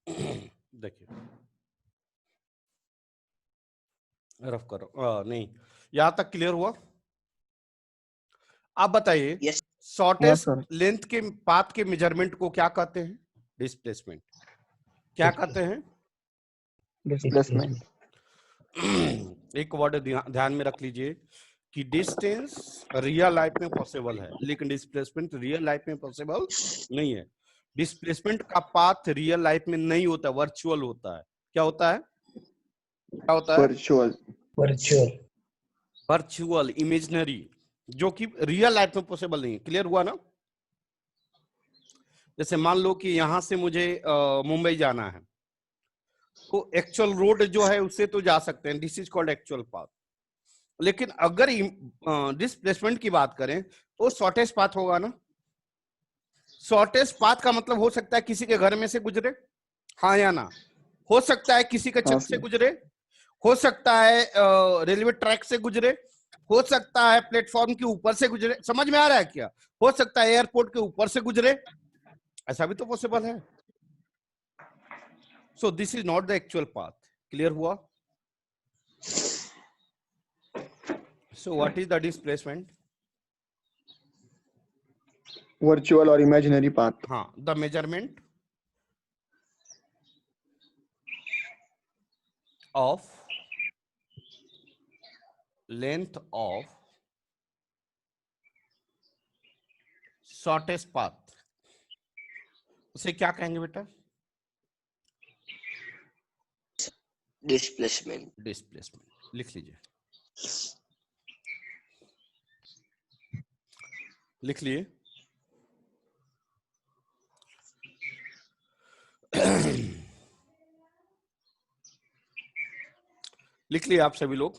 देखिए रफ करो, नहीं यहां तक क्लियर हुआ? आप बताइए यस हाँ शॉर्टेस्ट सर। लेंथ के पाथ के मेजरमेंट को क्या कहते हैं? डिस्प्लेसमेंट। क्या कहते हैं? डिस्प्लेसमेंट। एक वर्ड ध्यान में रख लीजिए कि डिस्टेंस रियल लाइफ में पॉसिबल है, लेकिन डिस्प्लेसमेंट रियल लाइफ में पॉसिबल नहीं है। डिस्प्लेसमेंट का पाथ रियल लाइफ में नहीं होता, वर्चुअल होता है। क्या होता है? क्या होता है? वर्चुअल। वर्चुअल वर्चुअल, इमेजिनरी, जो कि रियल लाइफ में पॉसिबल नहीं है। क्लियर हुआ ना? जैसे मान लो कि यहां से मुझे मुंबई जाना है, तो एक्चुअल रोड जो है उससे तो जा सकते हैं, this is called actual path. लेकिन अगर डिस्प्लेसमेंट की बात करें तो शॉर्टेस्ट पाथ होगा ना। शॉर्टेस्ट पाथ का मतलब हो सकता है किसी के घर में से गुजरे, हाँ या ना? हो सकता है किसी के हाँ छत से सर। गुजरे, हो सकता है रेलवे ट्रैक से गुजरे, हो सकता है प्लेटफॉर्म के ऊपर से गुजरे। समझ में आ रहा है क्या? हो सकता है एयरपोर्ट के ऊपर से गुजरे, ऐसा भी तो पॉसिबल है। So this is not the actual path. Clear हुआ? So what is the displacement? Virtual और इमेजिनरी पाथ। हाँ, the measurement of length of shortest path, उसे क्या कहेंगे बेटा? Displacement displacement. लिख लीजिए, लिख लिए। लिख लिए आप सभी लोग?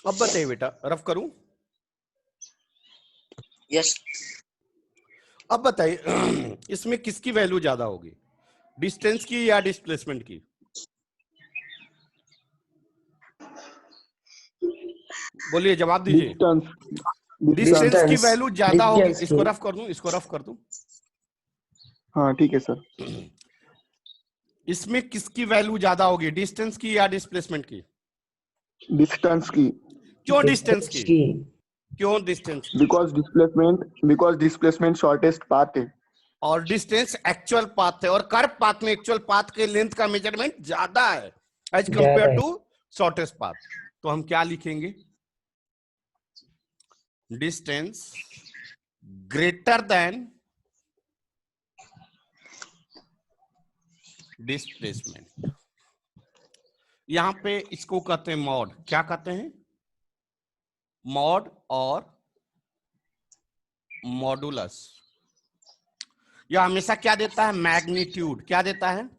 अब बताइए बेटा, रफ करूं? यस अब बताइए इसमें किसकी वैल्यू ज्यादा होगी, डिस्टेंस की या डिस्प्लेसमेंट की? बोलिए, जवाब दीजिए। डिस्टेंस। डिस्टेंस की डिस्टेंस वैल्यू ज्यादा होगी। डिस्टेंस इसको की रफ कर दूं, इसको रफ कर दूं। हाँ ठीक है सर। इसमें किसकी वैल्यू ज्यादा होगी, डिस्टेंस की या डिस्प्लेसमेंट की? डिस्टेंस की। क्यों डिस्टेंस डिस्टेंस की? की क्यों डिस्टेंस की? बिकॉज डिस्प्लेसमेंट शॉर्टेस्ट पाथ है। और डिस्टेंस एक्चुअल पाथ है, और कर्व पाथ में एक्चुअल पाथ के लेंथ का मेजरमेंट ज्यादा है एज कंपेयर ज्यादा है टू शॉर्टेस्ट पाथ। तो हम क्या लिखेंगे? Distance greater then displacement. यहां पे इसको कहते हैं मॉड। क्या कहते हैं? मॉड और मॉडुलस। यह हमेशा क्या देता है? मैग्नीट्यूड। क्या देता है?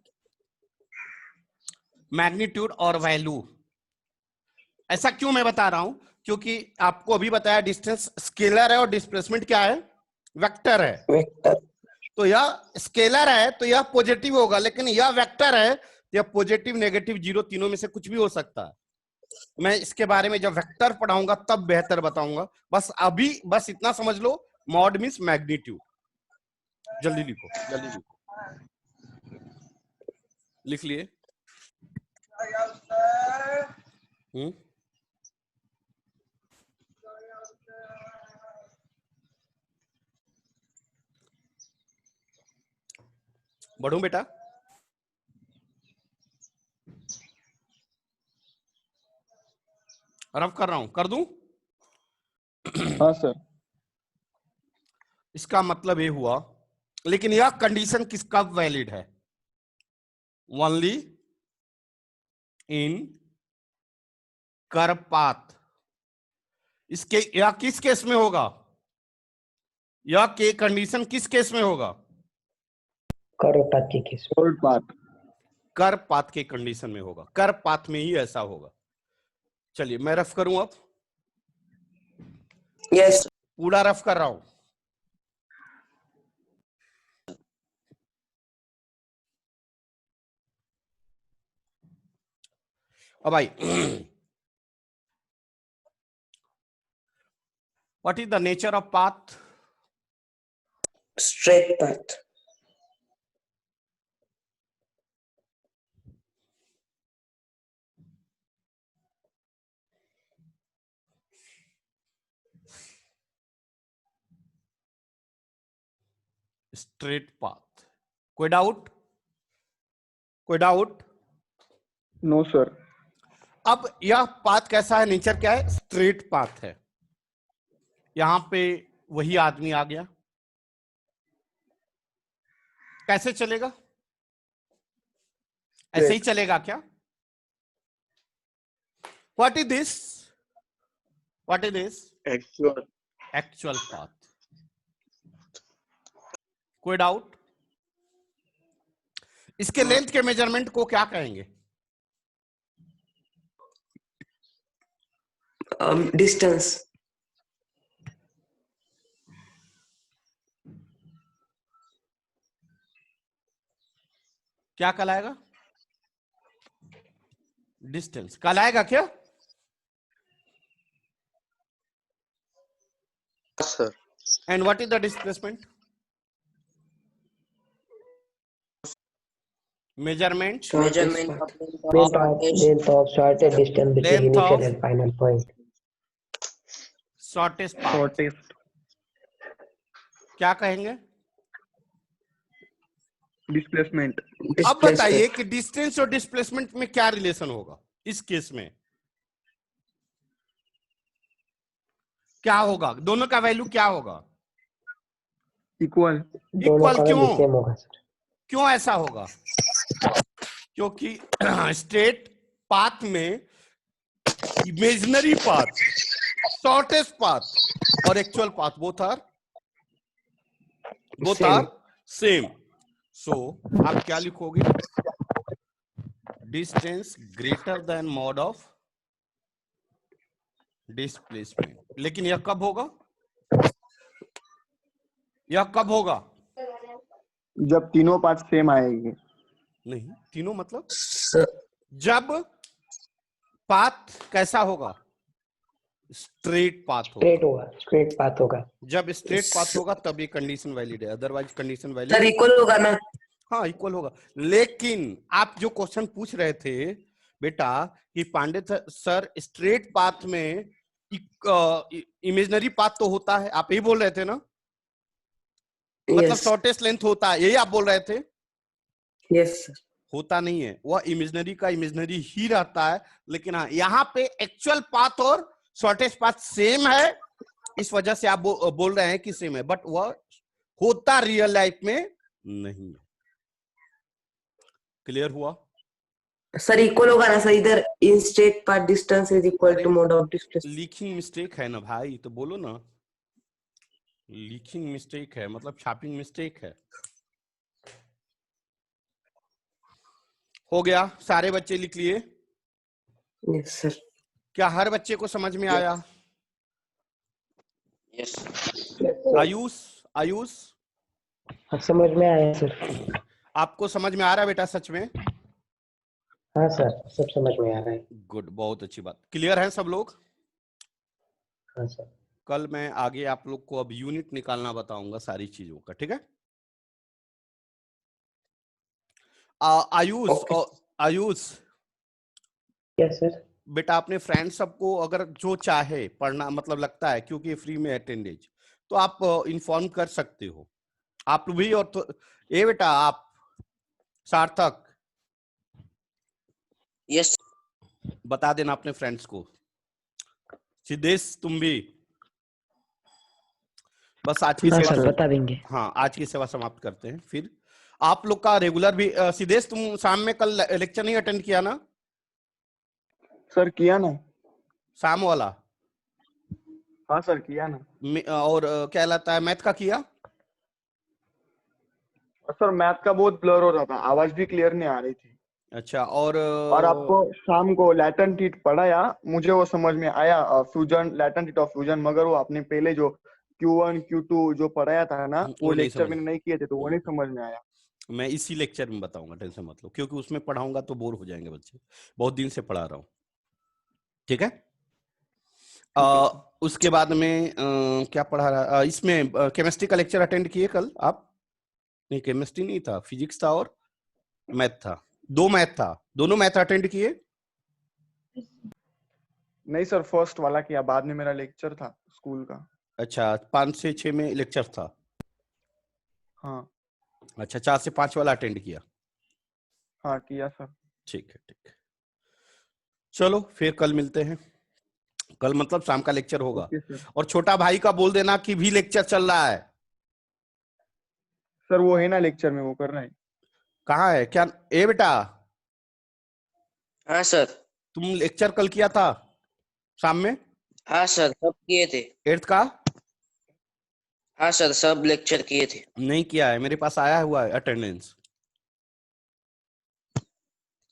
मैग्नीट्यूड और वैल्यू। ऐसा क्यों मैं बता रहा हूं? क्योंकि आपको अभी बताया डिस्टेंस स्केलर है और डिस्प्लेसमेंट क्या है? वेक्टर है। वेक्टर तो यह स्केलर है तो यह पॉजिटिव होगा, लेकिन यह वेक्टर है तो यह पॉजिटिव, नेगेटिव, जीरो, तीनों में से कुछ भी हो सकता है। मैं इसके बारे में जब वेक्टर पढ़ाऊंगा तब बेहतर बताऊंगा। बस अभी बस इतना समझ लो, मॉड मींस मैग्नीट्यूड। जल्दी लिखो, जल्दी लिखो। लिख लिए? बढ़ूं बेटा? रफ कर रहा हूं, कर दूं? हाँ सर। इसका मतलब ये हुआ, लेकिन यह कंडीशन किसका वैलिड है? Only in curve path. इसके यह किस केस में होगा? यह के कंडीशन किस केस में होगा? कर्व पाथ की case short path. Curve path के कंडीशन में होगा, कर्व पाथ में ही ऐसा होगा। चलिए मैं रफ करूं अब, यस पूरा रफ कर रहा हूं। अब भाई what is the nature of path? Straight path. Straight path. कोई डाउट? कोई डाउट? No, sir. अब यह पाथ कैसा है, नेचर क्या है? स्ट्रेट पाथ है। यहां पे वही आदमी आ गया, कैसे चलेगा? ऐसे ही चलेगा क्या? What is this? What is this? Actual. Actual path. कोई डाउट? इसके लेंथ के मेजरमेंट को क्या कहेंगे? Distance. क्या कहलाएगा? डिस्टेंस कहलाएगा क्या? Sir. And what is the displacement? Measurement Measurement. Length of shortest distance between Length initial of- and final point. Shortest path Shortest. क्या कहेंगे? Displacement. अब बताइए कि डिस्टेंस और डिस्प्लेसमेंट में क्या रिलेशन होगा इस केस में? क्या होगा? दोनों का वैल्यू क्या होगा? Equal. दोनों इक्वल का क्यों? वैल्यू सेम होगा सर। क्यों ऐसा होगा? क्योंकि स्ट्रेट पाथ में इमेजिनरी पाथ, शॉर्टेस्ट पाथ और actual path both are Same. Same. So आप क्या लिखोगे? Distance greater than mod of displacement. लेकिन यह कब होगा? यह कब होगा? जब तीनों पार्ट सेम आएंगे। नहीं, तीनों मतलब Sir, जब पाथ कैसा होगा? स्ट्रेट पाथ होगा। स्ट्रेट होगा, स्ट्रेट पाथ होगा। जब स्ट्रेट पाथ होगा तब ये कंडीशन वैलिड है, otherwise condition valid. sir equal होगा ना? हाँ, इक्वल होगा। लेकिन आप जो क्वेश्चन पूछ रहे थे बेटा कि पांडे सर स्ट्रेट पाथ में इमेजिनरी पाथ तो होता है, आप यही बोल रहे थे ना? मतलब Yes. शॉर्टेस्ट लेंथ होता है, यही आप बोल रहे थे? Yes, sir. होता नहीं है, वह इमेजिनरी का इमेजिनरी ही रहता है। लेकिन हाँ, यहाँ पे एक्चुअल पाथ और शॉर्टेस्ट पाथ सेम है, इस वजह से आप बोल रहे हैं कि सेम है, बट वह होता रियल लाइफ में नहीं है। क्लियर हुआ? Sir equal होगा ना सर? इधर in straight path distance is equal to mode of displacement. Leaking mistake है ना भाई, तो बोलो ना। लीकिंग मिस्टेक है मतलब छापिंग मिस्टेक है। हो गया? सारे बच्चे लिख लिए? Yes, sir. क्या हर बच्चे को समझ में आया? Yes. आयुष, आयुष हाँ, समझ में आया सर। आपको समझ में आ रहा है बेटा सच में? हाँ सर, सब समझ में आ रहा है। गुड, बहुत अच्छी बात। क्लियर है सब लोग? हाँ सर। कल मैं आगे आप लोग को अब यूनिट निकालना बताऊंगा सारी चीजों का, ठीक है? Ayush, Okay. Ayush yes sir. बेटा अपने फ्रेंड सबको अगर जो चाहे पढ़ना, मतलब लगता है क्योंकि फ्री में अटेंडेंस, तो आप इन्फॉर्म कर सकते हो। आप भी और तो ये बेटा आप सार्थक Yes. बता देना अपने फ्रेंड्स को। सिद्धेश तुम भी बस आज की हाँ सेवा सर, बता देंगे। हाँ, आज की सेवा समाप्त करते हैं। फिर आप लोग का रेगुलर भी सिद्धेश तुम शाम में कल लेक्चर नहीं अटेंड किया ना? सर किया ना? शाम वाला? हाँ सर किया ना। और क्या कहलाता है मैथ का किया? और सर मैथ का बहुत ब्लर हो रहा था, आवाज भी क्लियर नहीं आ रही थी। अच्छा, और आपको शाम को लैटेंट हीट पढ़ाया, मुझे वो समझ में आया, fusion, latent heat of fusion, मगर वो आपने पहले जो Q1 Q2 जो पढ़ाया था ना, वो वो नहीं लेक्चर समझ। मैंने नहीं किए थे, तो वो नहीं समझ में आया। मैं इसी लेक्चर में बताऊंगा, टेंशन मत लो, क्योंकि उसमें पढ़ाऊंगा तो बोर हो जाएंगे बच्चे। बहुत दिन से पढ़ा रहा हूँ। ठीक है। उसके बाद में क्या पढ़ा रहा, इसमें केमिस्ट्री का लेक्चर अटेंड किए कल आप? नहीं, केमिस्ट्री नहीं था, फिजिक्स था और मैथ था, 2 मैथ था, दोनों मैथ अटेंड किए? नहीं सर, फर्स्ट वाला किया, बाद में मेरा लेक्चर था स्कूल का। अच्छा, 5 से 6 में लेक्चर था। हाँ अच्छा, 4 से 5 वाला अटेंड किया। हाँ किया सर। ठीक है, ठीक है। चलो फिर कल मिलते हैं। कल मतलब शाम का लेक्चर होगा। Okay sir. और छोटा भाई का बोल देना कि भी लेक्चर चल रहा है। सर वो है ना लेक्चर में, वो कर रहा है। कहाँ है क्या? ए बेटा, हाँ सर। तुम लेक्चर कल किया था शाम में हाँ सर, सब किए थे। 8th का? हाँ सर, सब लेक्चर किए थे। नहीं किया है, मेरे पास आया हुआ है अटेंडेंस।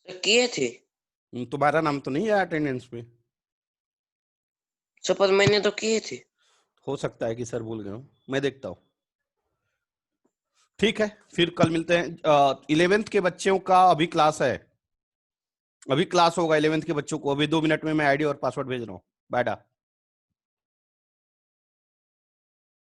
किए थे तुम्हारा नाम तो नहीं है अटेंडेंस में। सर, पर मैंने तो किए थे। हो सकता है कि सर भूल गए हो, मैं देखता हूँ। ठीक है, फिर कल मिलते हैं। 11th के बच्चों का अभी क्लास है, अभी क्लास होगा 11th के बच्चों को। अभी 2 मिनट में मैं आईडी और पासवर्ड भेज रहा हूँ। बाय।